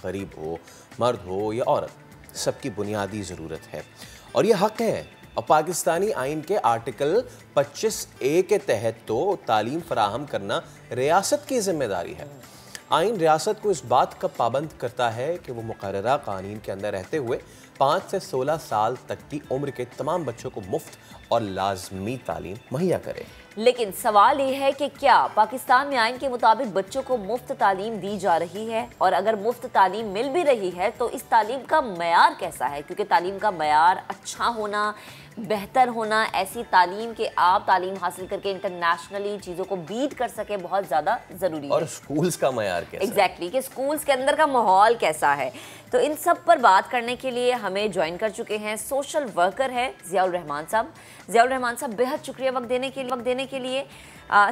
غریب ہو، مرد ہو یا عورت، سب کی بنیادی ضرورت ہے اور یہ حق ہے۔ اور پاکستانی آئین کے آرٹیکل 25A کے تحت تو تعلیم فراہم کرنا ریاست کی ذمہ داری ہے۔ آئین ریاست کو اس بات کا پابند کرتا ہے کہ وہ مقررہ قوانین کے اندر رہتے ہوئے 5 سے 16 سال تک کی عمر کے تمام بچوں کو مفت اور لازمی تعلیم مہیا کرے۔ لیکن سوال یہ ہے کہ کیا پاکستان میں آئین کے مطابق بچوں کو مفت تعلیم دی جا رہی ہے؟ اور اگر مفت تعلیم مل بھی رہی ہے تو اس تعلیم کا معیار کیسا ہے؟ کیونکہ تعلیم کا معیار اچھا ہونا، بہتر ہونا، ایسی تعلیم کہ آپ تعلیم حاصل کر کے انٹرنیشنلی چیزوں کو بیٹ کر سکے بہت زیادہ ضروری ہے۔ اور سکولز کا معیار کیسا ہے؟ ایگزیکٹلی، کہ سکولز کے اندر کا ماحول کیسا ہے۔ تو ان سب پر بات کرنے کے لیے ہمیں جوائن کر چکے ہیں سوشل ورکر ہے ضیاء الرحمان صاحب۔ ضیاء الرحمان صاحب، بہت شکریہ وقت دینے کے لیے۔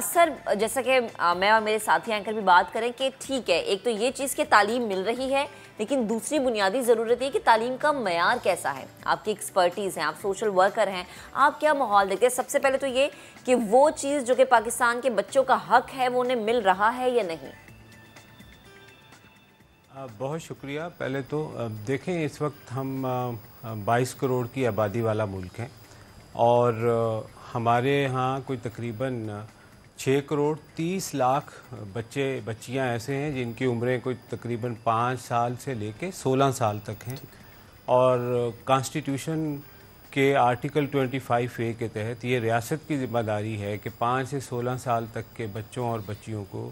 سر، جیسا کہ میں اور میرے ساتھی اینکر بھی بات کریں کہ ٹھیک ہے، ایک تو یہ چیز کہ تعلیم مل رہی ہے، لیکن دوسری بنیادی ضرورت یہ کہ تعلیم کا معیار کیسا ہے۔ آپ کی ایکسپرٹیز ہیں، آپ سوشل ورکر ہیں، آپ کیا ماحول دیکھتے ہیں؟ سب سے پہلے تو یہ کہ وہ چیز جو کہ پاکستان کے بچوں کا حق ہے وہ انہیں مل رہا ہے یا نہیں؟ بہت شکریہ۔ پہلے تو دیکھیں، اس وقت ہم 22 کروڑ کی آبادی والا ملک ہیں اور ہمارے ہاں کوئی تقریباً 6 کروڑ 30 لاکھ بچیاں ایسے ہیں جن کی عمریں کوئی تقریباً 5 سال سے لے کے 16 سال تک ہیں، اور کانسٹیٹیوشن کے آرٹیکل 25A کے تحت یہ ریاست کی ذمہ داری ہے کہ 5 سے 16 سال تک کے بچوں اور بچیوں کو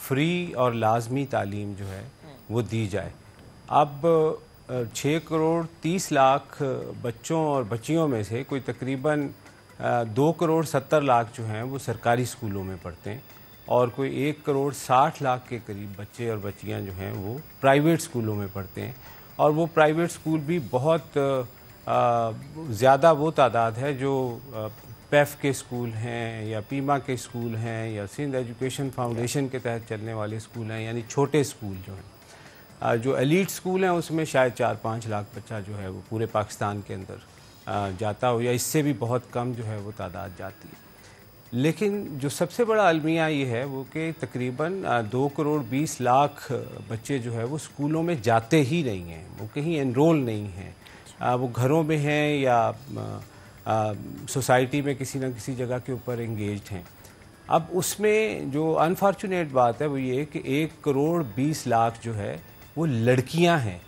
فری اور لازمی تعلیم جو ہے وہ دی جائے۔ اب 6 کروڑ 30 لاکھ بچوں اور بچیوں میں سے کوئی تقریباً 2 کروڑ 70 لاکھ جو ہیں وہ سرکاری اسکولوں میں پڑھتے ہیں، اور کوئی 1 کروڑ 60 لاکھ کے قریب بچے اور بچیاں جو ہیں وہ پرائیویٹ اسکولوں میں پڑھتے ہیں، اور وہ پرائیویٹ اسکول بھی بہت زیادہ وہ تعداد ہے جو پیف کے اسکول ہیں یا پیما کے اسکول ہیں یا سندھ ایجوکیشن فاؤنڈیشن کے تحت چلنے والے اسکول ہیں، یعنی چھوٹے اسکول جو ہیں۔ جو ایلیٹ اسکول ہیں اس میں شاید 4-5 لاکھ بچہ جو ہے وہ پورے پاکستان کے اندر جاتا ہو، یا اس سے بھی بہت کم جو ہے وہ تعداد جاتی ہے۔ لیکن جو سب سے بڑا المیہ یہ ہے وہ کہ تقریباً 2 کروڑ 20 لاکھ بچے جو ہے وہ اسکولوں میں جاتے ہی نہیں ہیں، وہ کہیں انرول نہیں ہیں، وہ گھروں میں ہیں یا سوسائٹی میں کسی نہ کسی جگہ کے اوپر انگیجڈ ہیں۔ اب اس میں جو انفارچونیٹ بات ہے وہ یہ کہ 1 کروڑ 20 لاکھ جو ہے وہ لڑکیاں ہیں،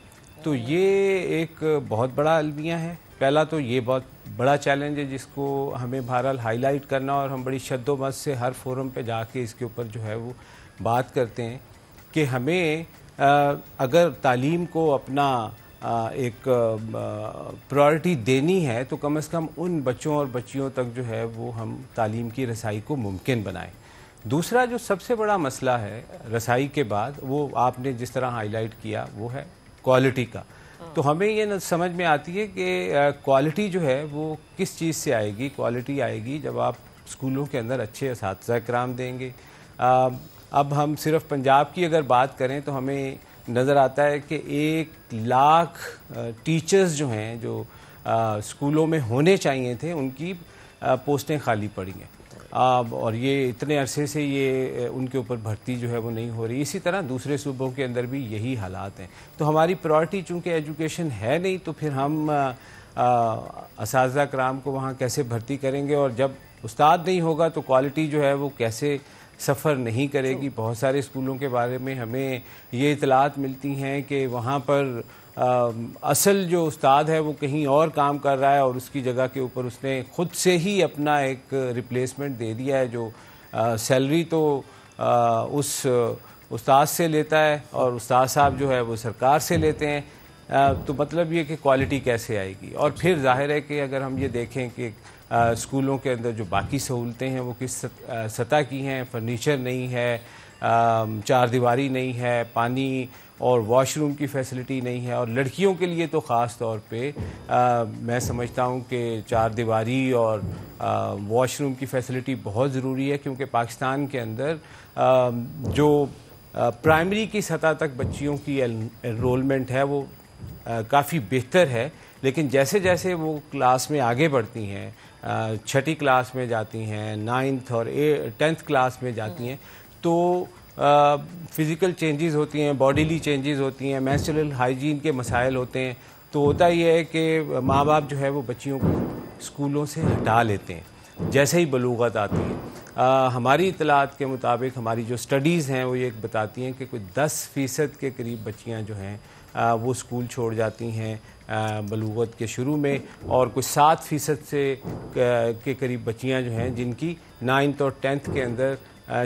تو یہ ایک بہت بڑا المیہ ہے۔ پہلا تو یہ بہت بڑا چیلنج ہے جس کو ہمیں بہرحال ہائی لائٹ کرنا، اور ہم بڑی شد و مت سے ہر فورم پہ جا کے اس کے اوپر جو ہے وہ بات کرتے ہیں کہ ہمیں اگر تعلیم کو اپنا ایک پرائرٹی دینی ہے تو کم از کم ان بچوں اور بچیوں تک جو ہے وہ ہم تعلیم کی رسائی کو ممکن بنائیں۔ دوسرا جو سب سے بڑا مسئلہ ہے رسائی کے بعد، وہ آپ نے جس طرح ہائی لائٹ کیا، وہ ہے کوالٹی کا۔ تو ہمیں یہ سمجھ میں آتی ہے کہ کوالٹی جو ہے وہ کس چیز سے آئے گی؟ کوالٹی آئے گی جب آپ اسکولوں کے اندر اچھے اساتذہ کرام دیں گے۔ اب ہم صرف پنجاب کی اگر بات کریں تو ہمیں نظر آتا ہے کہ 1 لاکھ ٹیچرز جو ہیں جو اسکولوں میں ہونے چاہیے تھے، ان کی پوسٹیں خالی پڑی ہیں، اور یہ اتنے عرصے سے یہ ان کے اوپر بھرتی جو ہے وہ نہیں ہو رہی۔ اسی طرح دوسرے صوبوں کے اندر بھی یہی حالات ہیں۔ تو ہماری پرائرٹی چونکہ ایجوکیشن ہے نہیں، تو پھر ہم اساتذہ کرام کو وہاں کیسے بھرتی کریں گے؟ اور جب استاد نہیں ہوگا تو کوالٹی جو ہے وہ کیسے سفر نہیں کرے گی؟ بہت سارے اسکولوں کے بارے میں ہمیں یہ اطلاعات ملتی ہیں کہ وہاں پر اصل جو استاد ہے وہ کہیں اور کام کر رہا ہے، اور اس کی جگہ کے اوپر اس نے خود سے ہی اپنا ایک ریپلیسمنٹ دے دیا ہے، جو سیلری تو اس استاد سے لیتا ہے اور استاد صاحب جو ہے وہ سرکار سے لیتے ہیں۔ تو مطلب یہ کہ کوالٹی کیسے آئے گی؟ اور پھر ظاہر ہے کہ اگر ہم یہ دیکھیں کہ اسکولوں کے اندر جو باقی سہولتیں ہیں وہ کس سطح کی ہیں، فرنیچر نہیں ہے، 4 دیواری نہیں ہے، پانی اور واش روم کی فیسلٹی نہیں ہے، اور لڑکیوں کے لیے تو خاص طور پہ میں سمجھتا ہوں کہ 4 دیواری اور واش روم کی فیسلٹی بہت ضروری ہے، کیونکہ پاکستان کے اندر جو پرائمری کی سطح تک بچیوں کی انرولمنٹ ہے وہ کافی بہتر ہے، لیکن جیسے جیسے وہ کلاس میں آگے بڑھتی ہیں، 6ٹھی کلاس میں جاتی ہیں، 9th اور 10th کلاس میں جاتی ہیں، تو فزیکل چینجز ہوتی ہیں، باڈیلی چینجز ہوتی ہیں، مینسٹرل ہائیجین کے مسائل ہوتے ہیں، تو ہوتا یہ ہے کہ ماں باپ جو ہے وہ بچیوں کو اسکولوں سے ہٹا لیتے ہیں جیسے ہی بلوغت آتی ہے۔ ہماری اطلاعات کے مطابق ہماری جو سٹڈیز ہیں وہ یہ بتاتی ہیں کہ کوئی 10% کے قریب بچیاں جو ہیں وہ اسکول چھوڑ جاتی ہیں بلوغت کے شروع میں، اور کوئی 7% سے کے قریب بچیاں جو ہیں جن کی 9th اور 10th کے اندر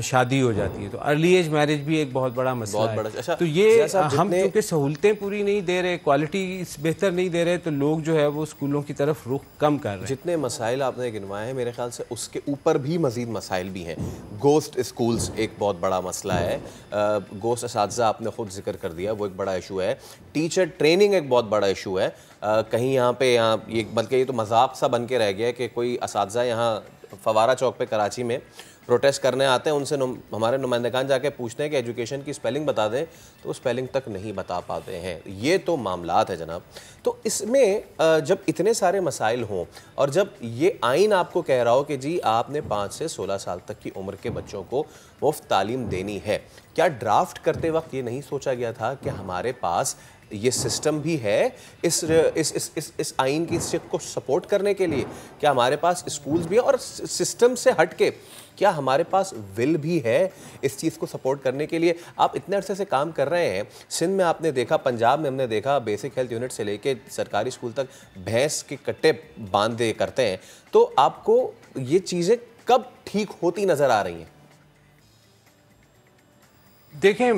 شادی ہو جاتی ہے۔ تو ارلی ایج میرج بھی ایک بہت بڑا مسئلہ ہے۔ تو یہ ہم کیونکہ سہولتیں پوری نہیں دے رہے، کوالٹی بہتر نہیں دے رہے، تو لوگ جو ہے وہ اسکولوں کی طرف رخ کم کر رہے ہیں۔ جتنے مسائل آپ نے گنوائے ہیں میرے خیال سے اس کے اوپر بھی مزید مسائل بھی ہیں۔ گوسٹ اسکولز ایک بہت بڑا مسئلہ ہے، گوسٹ اساتذہ آپ نے خود ذکر کر دیا، وہ ایک بڑا ایشو ہے۔ ٹیچر ٹریننگ ایک بہت بڑا ایشو ہے۔ کہیں یہاں بلکہ یہ تو مذاق سا بن کے رہ گیا کہ کوئی اساتذہ یہاں فوارہ چوک پہ کراچی میں پروٹیسٹ کرنے آتے ہیں، ان سے ہمارے نمائندگان جا کے پوچھتے ہیں کہ ایجوکیشن کی سپیلنگ بتا دیں تو وہ سپیلنگ تک نہیں بتا پاتے ہیں۔ یہ تو معاملات ہے جناب۔ تو اس میں جب اتنے سارے مسائل ہوں اور جب یہ آئین آپ کو کہہ رہا ہو کہ جی آپ نے 5 سے 16 سال تک کی عمر کے بچوں کو مفت تعلیم دینی ہے، کیا ڈرافٹ کرتے وقت یہ نہیں سوچا گیا تھا کہ ہمارے پاس یہ سسٹم بھی ہے اس آئین کی شق کو سپورٹ کرنے کے لیے؟ کیا ہمارے پاس اسکولز بھی ہیں، اور سسٹم سے ہٹ کے کیا ہمارے پاس ول بھی ہے اس چیز کو سپورٹ کرنے کے لیے؟ آپ اتنے عرصے سے کام کر رہے ہیں، سندھ میں آپ نے دیکھا، پنجاب میں ہم نے دیکھا، بیسک ہیلتھ یونٹ سے لے کے سرکاری اسکول تک بھینس کے کٹے باندھے کرتے ہیں، تو آپ کو یہ چیزیں کب ٹھیک ہوتی نظر آ رہی ہیں؟ دیکھیں،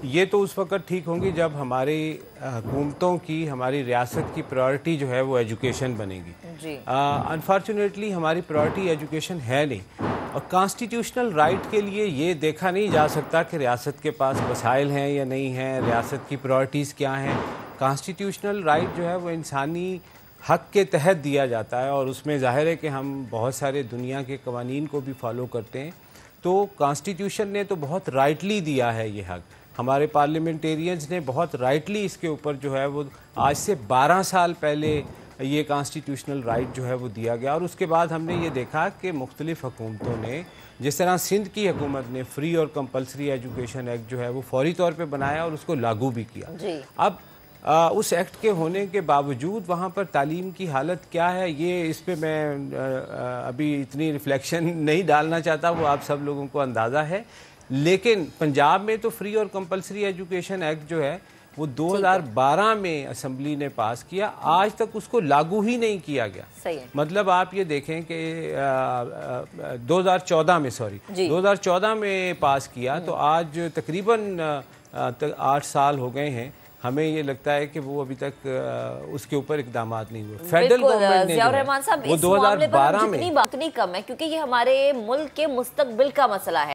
یہ تو اس وقت ٹھیک ہوں گی جب ہماری حکومتوں کی، ہماری ریاست کی پرائورٹی جو ہے وہ ایجوکیشن بنے گی۔ جی انفارچونیٹلی ہماری پرائورٹی ایجوکیشن ہے نہیں، اور کانسٹیٹیوشنل رائٹ کے لیے یہ دیکھا نہیں جا سکتا کہ ریاست کے پاس وسائل ہیں یا نہیں ہیں، ریاست کی پرائورٹیز کیا ہیں۔ کانسٹیٹیوشنل رائٹ جو ہے وہ انسانی حق کے تحت دیا جاتا ہے، اور اس میں ظاہر ہے کہ ہم بہت سارے دنیا کے قوانین کو بھی فالو کرتے ہیں۔ تو کانسٹیٹیوشن نے تو بہت رائٹلی دیا ہے یہ حق، ہمارے پارلیمنٹیرینز نے بہت رائٹلی اس کے اوپر جو ہے وہ آج سے 12 سال پہلے یہ کانسٹیٹیوشنل رائٹ جو ہے وہ دیا گیا، اور اس کے بعد ہم نے یہ دیکھا کہ مختلف حکومتوں نے، جس طرح سندھ کی حکومت نے فری اور کمپلسری ایجوکیشن ایکٹ جو ہے وہ فوری طور پہ بنایا اور اس کو لاگو بھی کیا۔ اب اس ایکٹ کے ہونے کے باوجود وہاں پر تعلیم کی حالت کیا ہے، یہ اس پہ میں ابھی اتنی ریفلیکشن نہیں ڈالنا چاہتا، وہ آپ سب لوگوں کو اندازہ ہے۔ لیکن پنجاب میں تو فری اور کمپلسری ایجوکیشن ایکٹ جو ہے وہ 2012 میں اسمبلی نے پاس کیا، آج تک اس کو لاگو ہی نہیں کیا گیا۔ مطلب آپ یہ دیکھیں کہ 2014 میں پاس کیا، تو آج تقریباً 8 سال ہو گئے ہیں۔ ہمیں یہ لگتا ہے کہ وہ ابھی تک اس کے اوپر اقدامات نہیں ہوئے۔ فیڈرل گورنمنٹ نے ضیاء الرحمان صاحب، وہ 2012 میں اتنی کم ہے کیونکہ یہ ہمارے ملک کے مستقبل کا مسئلہ ہے۔